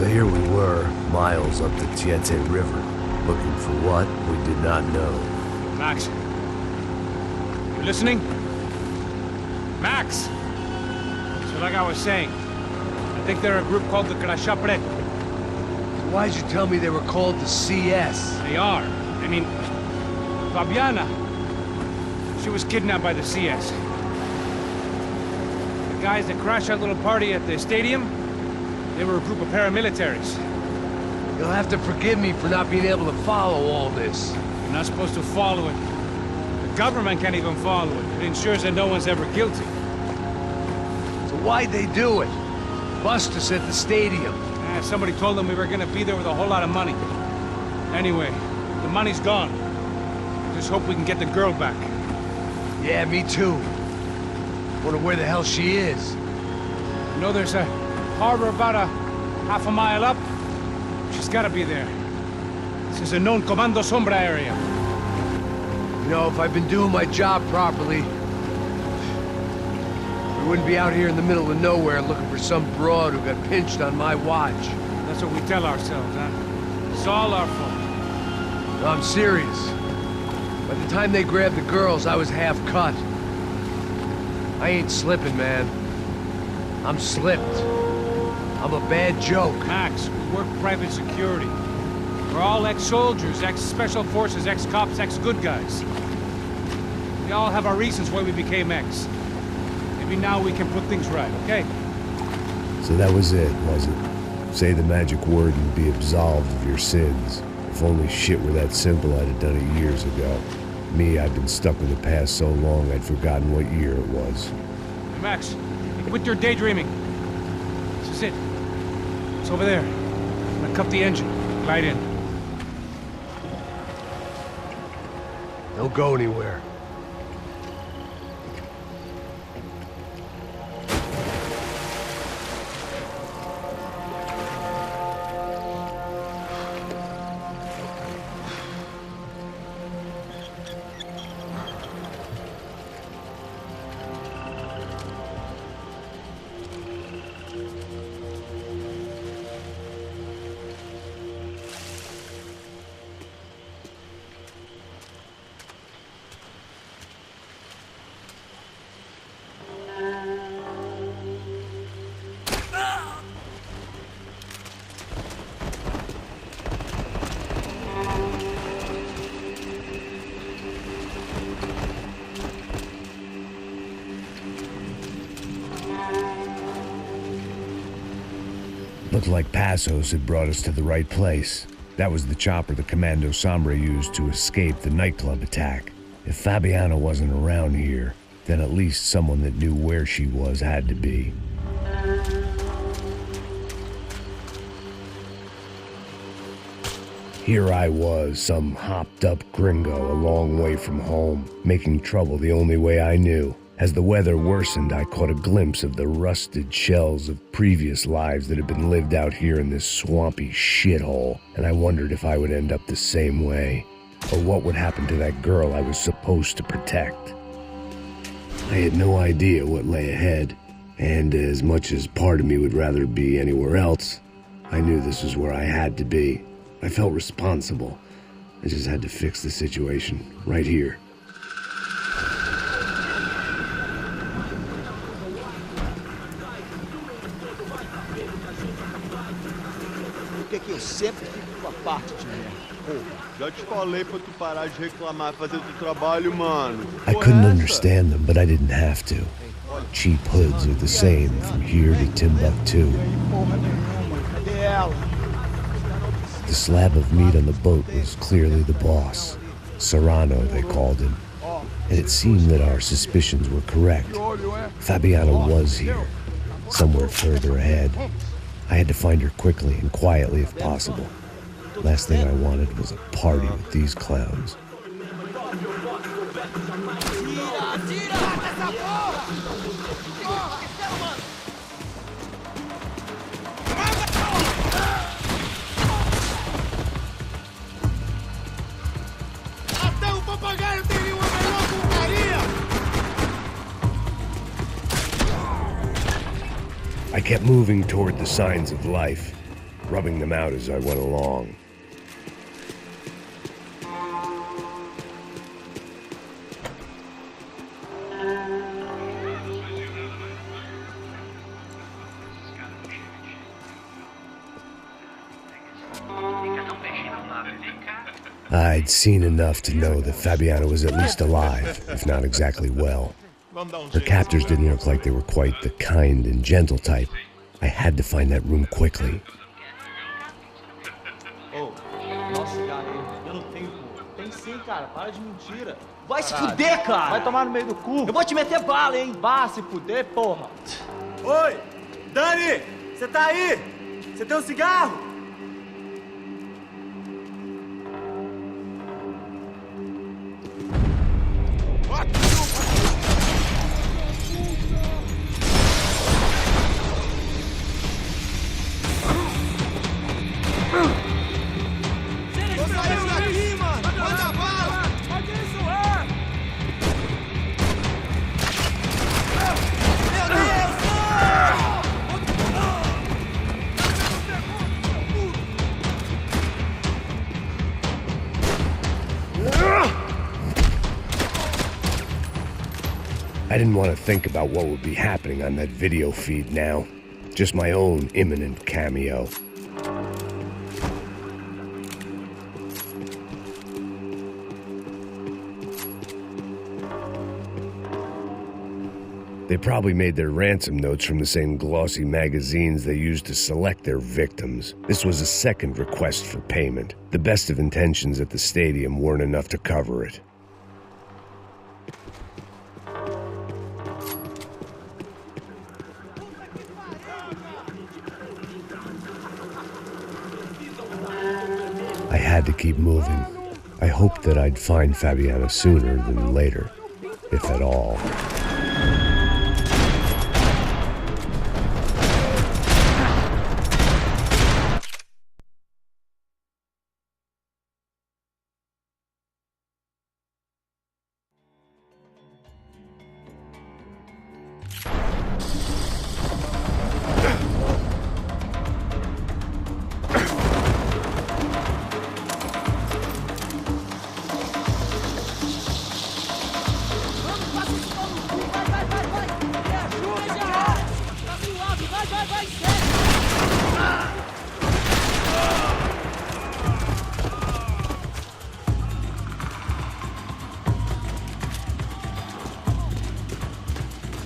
So here we were, miles up the Tietze River, looking for what we did not know. Max. You listening? Max! So like I was saying, I think they're a group called the Krashapret. Why'd you tell me they were called the CS? They are. I mean, Fabiana. She was kidnapped by the CS. The guys that crashed that little party at the stadium, they were a group of paramilitaries. You'll have to forgive me for not being able to follow all this. You're not supposed to follow it. The government can't even follow it. It ensures that no one's ever guilty. So why'd they do it? Bust us at the stadium. Somebody told them we were gonna be there with a whole lot of money. Anyway, the money's gone. Just hope we can get the girl back. Yeah, me too. Wonder where the hell she is. You know, there's a harbor about a half a mile up. She's gotta be there. This is a known Comando Sombra area. You know, if I'd been doing my job properly, we wouldn't be out here in the middle of nowhere looking for some broad who got pinched on my watch. That's what we tell ourselves, huh? It's all our fault. No, I'm serious. By the time they grabbed the girls, I was half cut. I ain't slipping, man. I'm slipped. I'm a bad joke. Max, we work private security. We're all ex-soldiers, ex-special forces, ex-cops, ex-good guys. We all have our reasons why we became ex. Maybe now we can put things right, okay? So that was it, was it? Say the magic word and be absolved of your sins. If only shit were that simple, I'd have done it years ago. Me, I've been stuck with the past so long, I'd forgotten what year it was. Hey, Max, quit your daydreaming. This is it. It's over there. I'm gonna cut the engine. Glide in. Don't go anywhere. Looked like Passos had brought us to the right place. That was the chopper the Comando Sombra used to escape the nightclub attack. If Fabiana wasn't around here, then at least someone that knew where she was had to be. Here I was, some hopped-up gringo a long way from home, making trouble the only way I knew. As the weather worsened, I caught a glimpse of the rusted shells of previous lives that had been lived out here in this swampy shithole, and I wondered if I would end up the same way, or what would happen to that girl I was supposed to protect. I had no idea what lay ahead, and as much as part of me would rather be anywhere else, I knew this was where I had to be. I felt responsible. I just had to fix the situation, right here. Que eu sempre fico com a parte de merda. Já te falei pra tu parar de reclamar e fazer teu trabalho, mano. I couldn't understand them, but I didn't have to. Cheap hoods are the same from here to Timbuktu. Cadê ela? The slab of meat on the boat was clearly the boss. Serrano, they called him. And it seemed that our suspicions were correct. Fabiana was here, somewhere further ahead. I had to find her quickly and quietly if possible. Last thing I wanted was a party with these clowns. I kept moving toward the signs of life. rubbing them out as I went along. I'd seen enough to know that Fabiana was at least alive, if not exactly well. Her captors didn't look like they were quite the kind and gentle type. I had to find that room quickly. Oh, nossa, cara, eu não tenho cu. Tem sim, cara, para de mentira. Vai se fuder, cara! Vai tomar no meio do cu. Eu vou te meter bala, hein? Vá se fuder, porra. Oi! Dani! Você tá aí? Você tem um cigarro? I didn't want to think about what would be happening on that video feed now. Just my own imminent cameo. They probably made their ransom notes from the same glossy magazines they used to select their victims. This was a second request for payment. The best of intentions at the stadium weren't enough to cover it. I had to keep moving. I hoped that I'd find Fabiana sooner than later, if at all.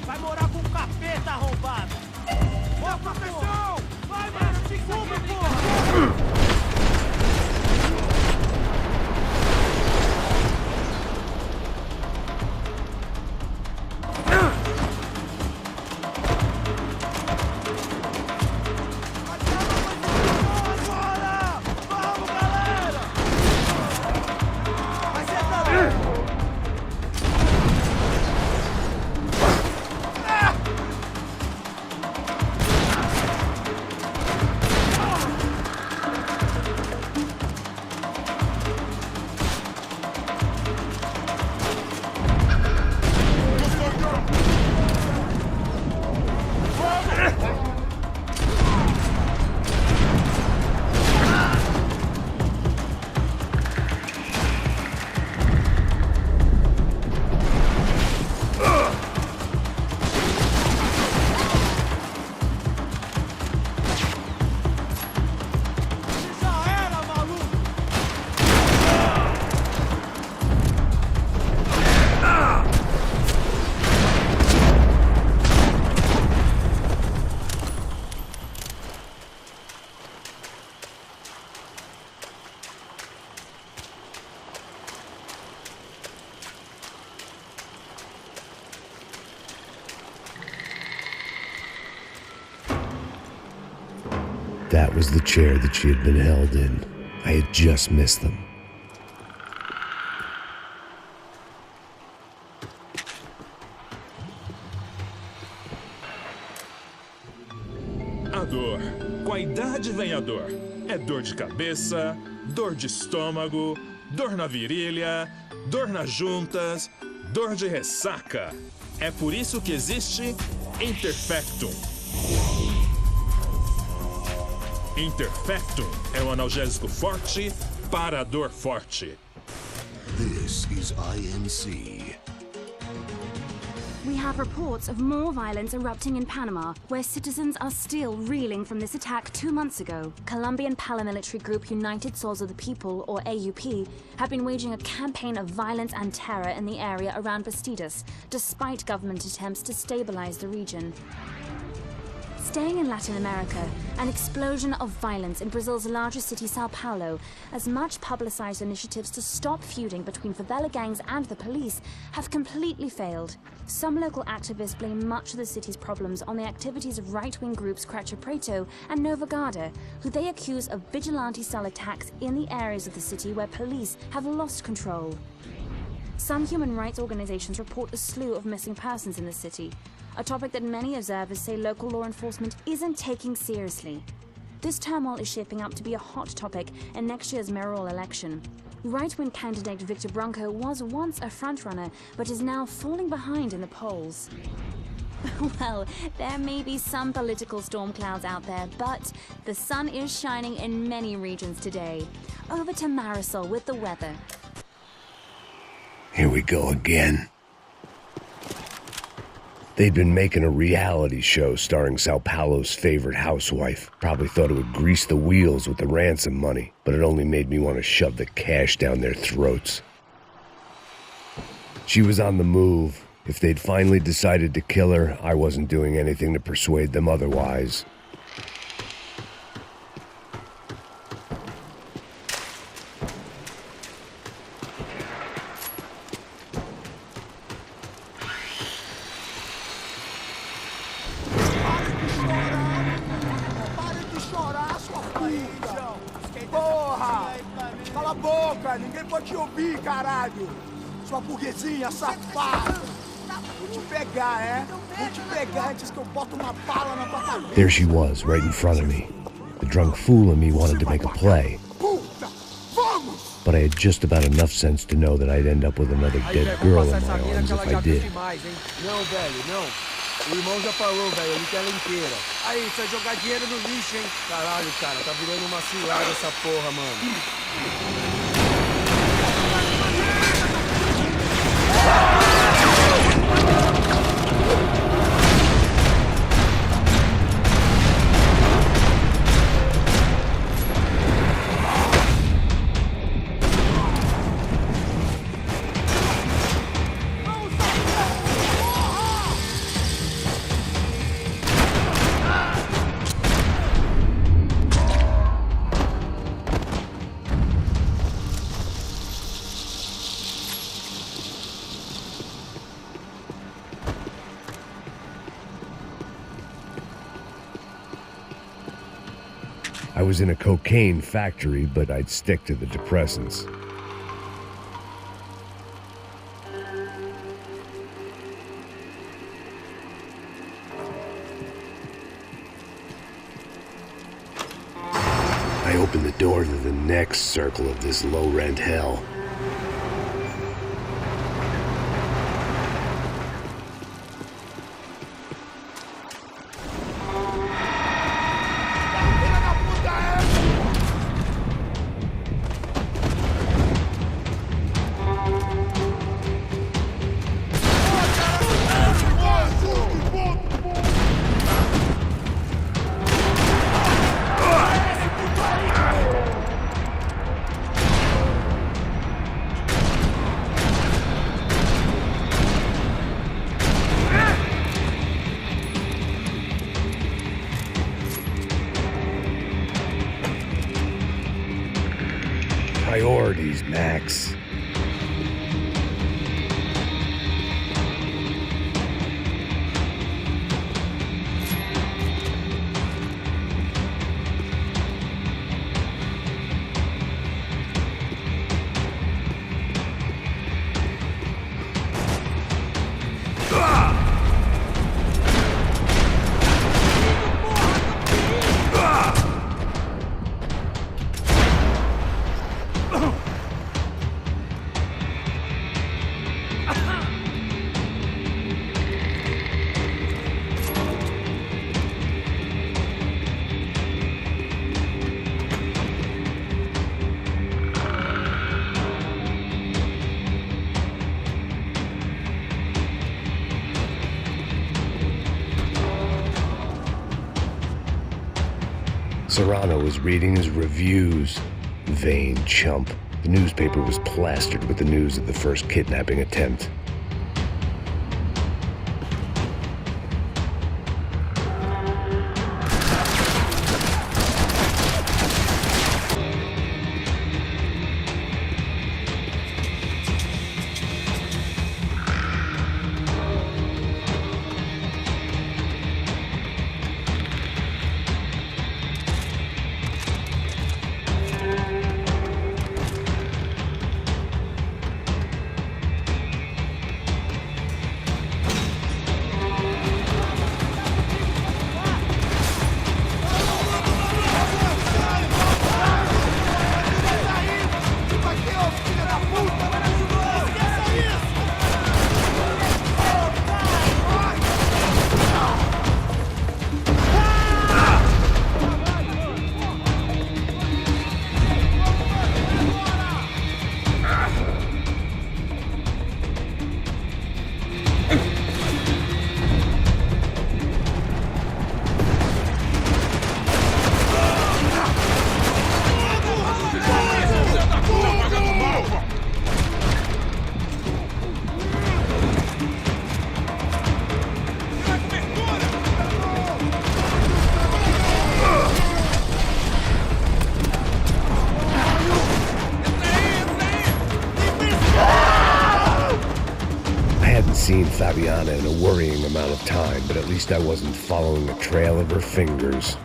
Vai morar com o capeta, arrombado! Ó, professor! Vai, mano! Te cuba, porra! That was the chair that she had been held in. I had just missed them. A dor. Com a idade vem a dor. É dor de cabeça, dor de estômago, dor na virilha, dor nas juntas, dor de ressaca. É por isso que existe Imperfectum. Interfectum é um analgésico forte para a dor forte. This is INC. We have reports of more violence erupting in Panama, where citizens are still reeling from this attack 2 months ago. Colombian paramilitary group United Souls of the People, or AUP, have been waging a campaign of violence and terror in the area around Bastidas, despite government attempts to stabilize the region. Staying in Latin America, an explosion of violence in Brazil's largest city, Sao Paulo, as much publicized initiatives to stop feuding between favela gangs and the police have completely failed. Some local activists blame much of the city's problems on the activities of right-wing groups Cracha Preto and Nova Garda, who they accuse of vigilante-style attacks in the areas of the city where police have lost control. Some human rights organizations report a slew of missing persons in the city, a topic that many observers say local law enforcement isn't taking seriously. This turmoil is shaping up to be a hot topic in next year's mayoral election. Right-wing candidate Victor Branco was once a frontrunner, but is now falling behind in the polls. Well, there may be some political storm clouds out there, but the sun is shining in many regions today. Over to Marisol with the weather. Here we go again. They'd been making a reality show starring Sao Paulo's favorite housewife. Probably thought it would grease the wheels with the ransom money, but it only made me want to shove the cash down their throats. She was on the move. If they'd finally decided to kill her, I wasn't doing anything to persuade them otherwise. Cala a boca, ninguém pode te ouvir, caralho! Sua burguesinha safada! Vou te pegar, é? Vou te pegar antes que eu boto uma bala na tua cabeça! There she was, right in front of me. The drunk fool in me wanted to make a play. But I had just about enough sense to know that I'd end up with another dead girl in my arms if I did. Não, velho, não. O irmão já falou, velho, ele quer ela inteira. Aí, isso é jogar dinheiro no lixo, hein? Caralho, cara, tá virando uma cilada essa porra, mano. I was in a cocaine factory, but I'd stick to the depressants. I opened the door to the next circle of this low-rent hell. Priorities, Max. Serrano was reading his reviews. Vain chump. The newspaper was plastered with the news of the first kidnapping attempt. Seen Fabiana in a worrying amount of time, but at least I wasn't following the trail of her fingers.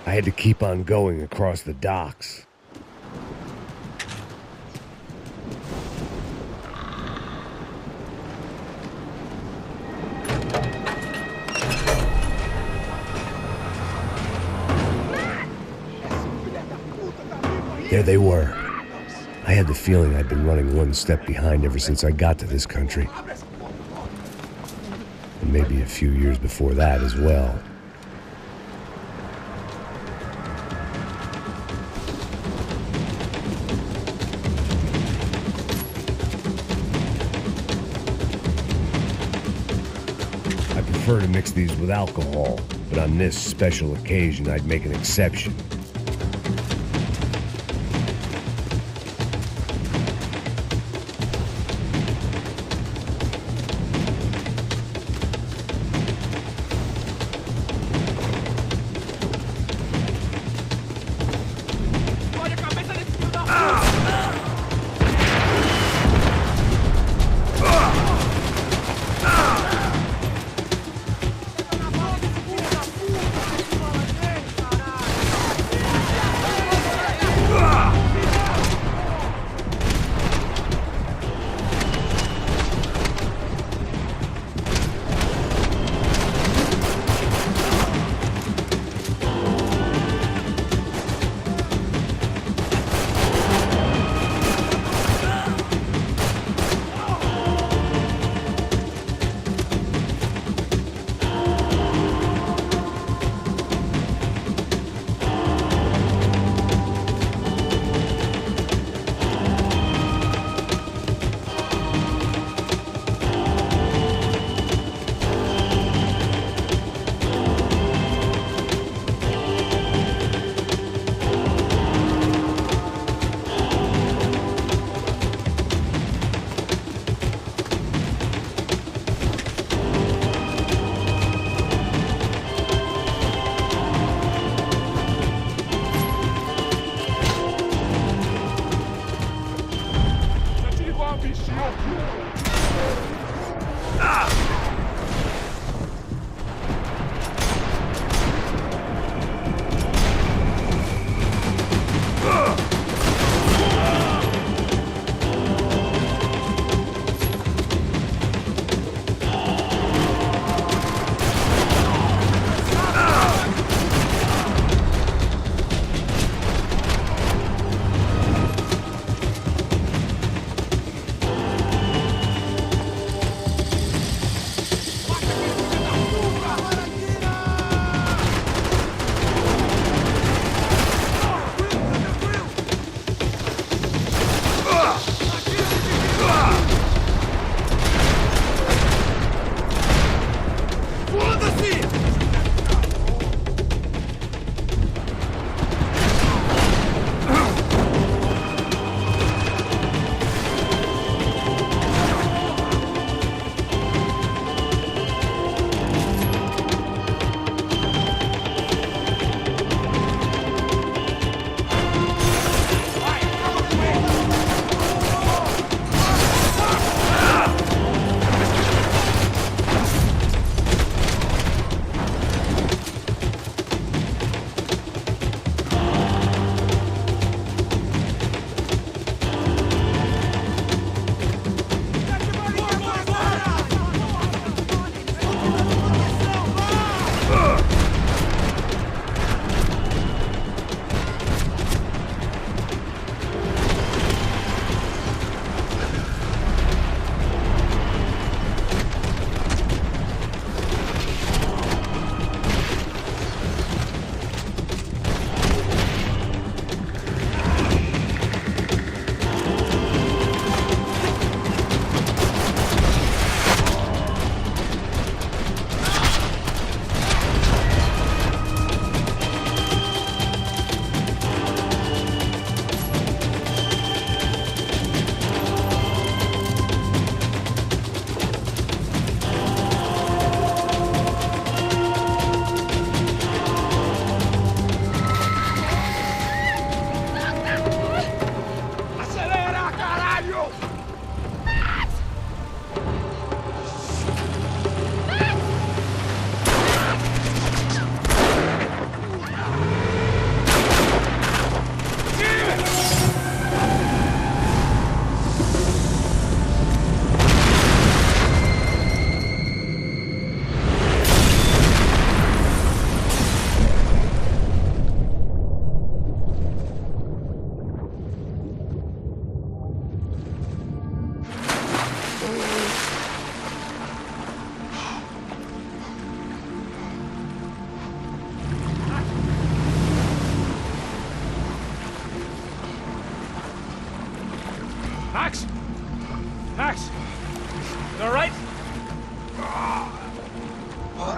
I had to keep on going across the docks. There they were. I had the feeling I'd been running one step behind ever since I got to this country. And maybe a few years before that as well. I prefer to mix these with alcohol, but on this special occasion I'd make an exception.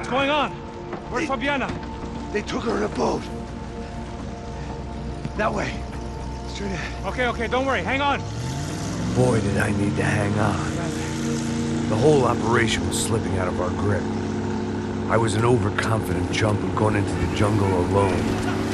What's going on? Where's Fabiana? They took her in a boat. That way. Straight ahead. Okay, don't worry. Hang on. Boy, did I need to hang on. The whole operation was slipping out of our grip. I was an overconfident chump who'd gone into the jungle alone.